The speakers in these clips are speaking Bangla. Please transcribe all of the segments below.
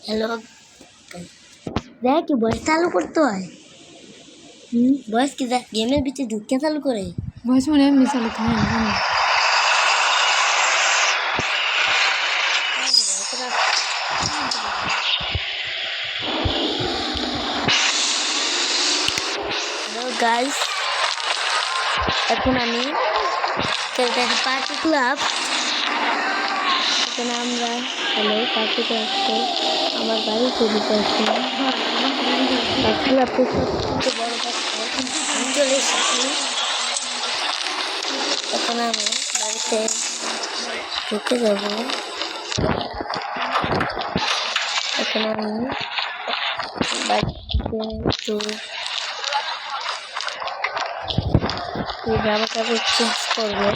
হ্যালো, দেখ কি ভয়েস চালু করতে হয়। ভয়েস কি দেখ গেমের ভিতরে ঢুকে চালু করে ভয়েস মনে এমনি চালু থাকে না জানি। হ্যালো গাইস, এখন আমি পার্টি ক্লাব। এখানে আমরা পার্টি ক্লাব আমার বাড়ি তৈরি করছি। পার্টি ক্লাবটি সবথেকে বড় পার্টি চলে এসেছি। এখন আমি বাড়িতে ঢুকে যাব। এখন আমি বাড়িতে একটু জামা কাপড় চেঞ্জ করবো।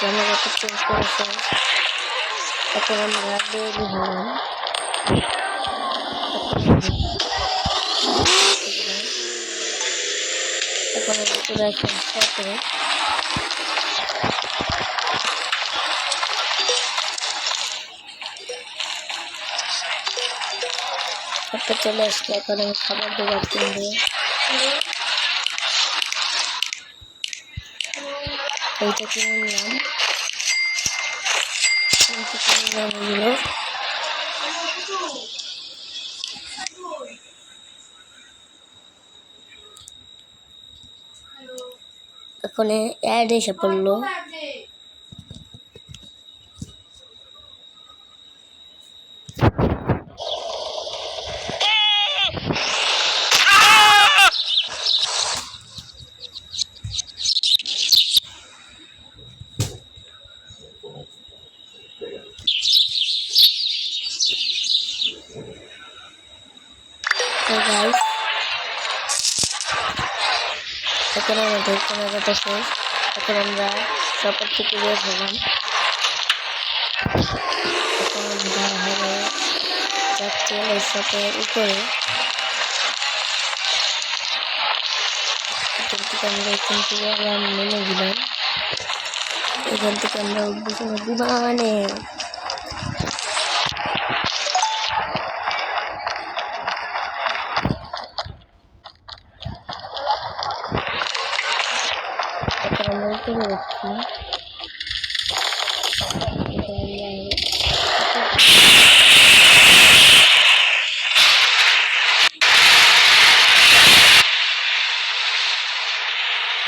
জামা কাপড় চেঞ্জ করেছে। এখন আমরা বের হলাম। এখন আমি পুরো চেষ্টা করে একটা চলে আসলে এখন আমি খাবার দাবার কিনবো। এইটা কিনে নিলাম, এগুলো এখন অ্যাড এসে পড়লো। এখন আমাদের কেনাকাটা শেষ। এখন আমরা শপের থেকে বের হলাম। এখন আমরা যাচ্ছি ওই শপের উপরে। এখান থেকে আমরা নেমে দিলাম। এখান থেকে আমরা উঠবো বিমানে। এখন আমরা উপরে যাচ্ছি।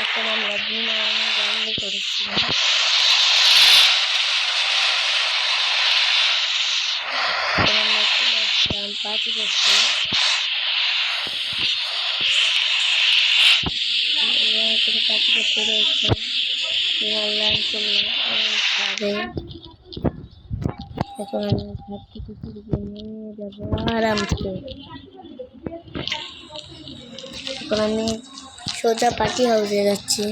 এখন আমরা বিমানে জার্নি করেছিলাম। আমরা চলে আসলাম পার্টি করতে। পার্টি করতে রয়েছে লাঞ্চ করলাম। এখন আমি ঘর থেকে শুরু করে নিয়ে যাবো আরামসে। এখন আমি সোজা পার্টি হাউসে যাচ্ছি।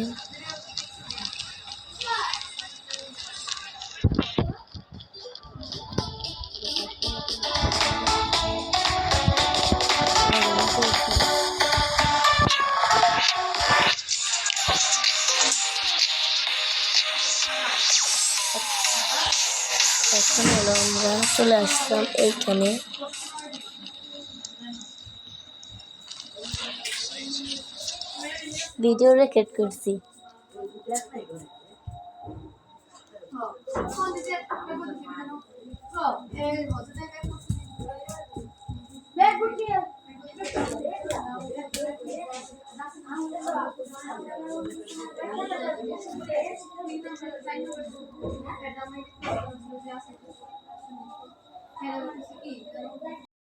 এখন হলো আমরা চলে আসলাম এইখানে। ভিডিও রেকর্ড করছি।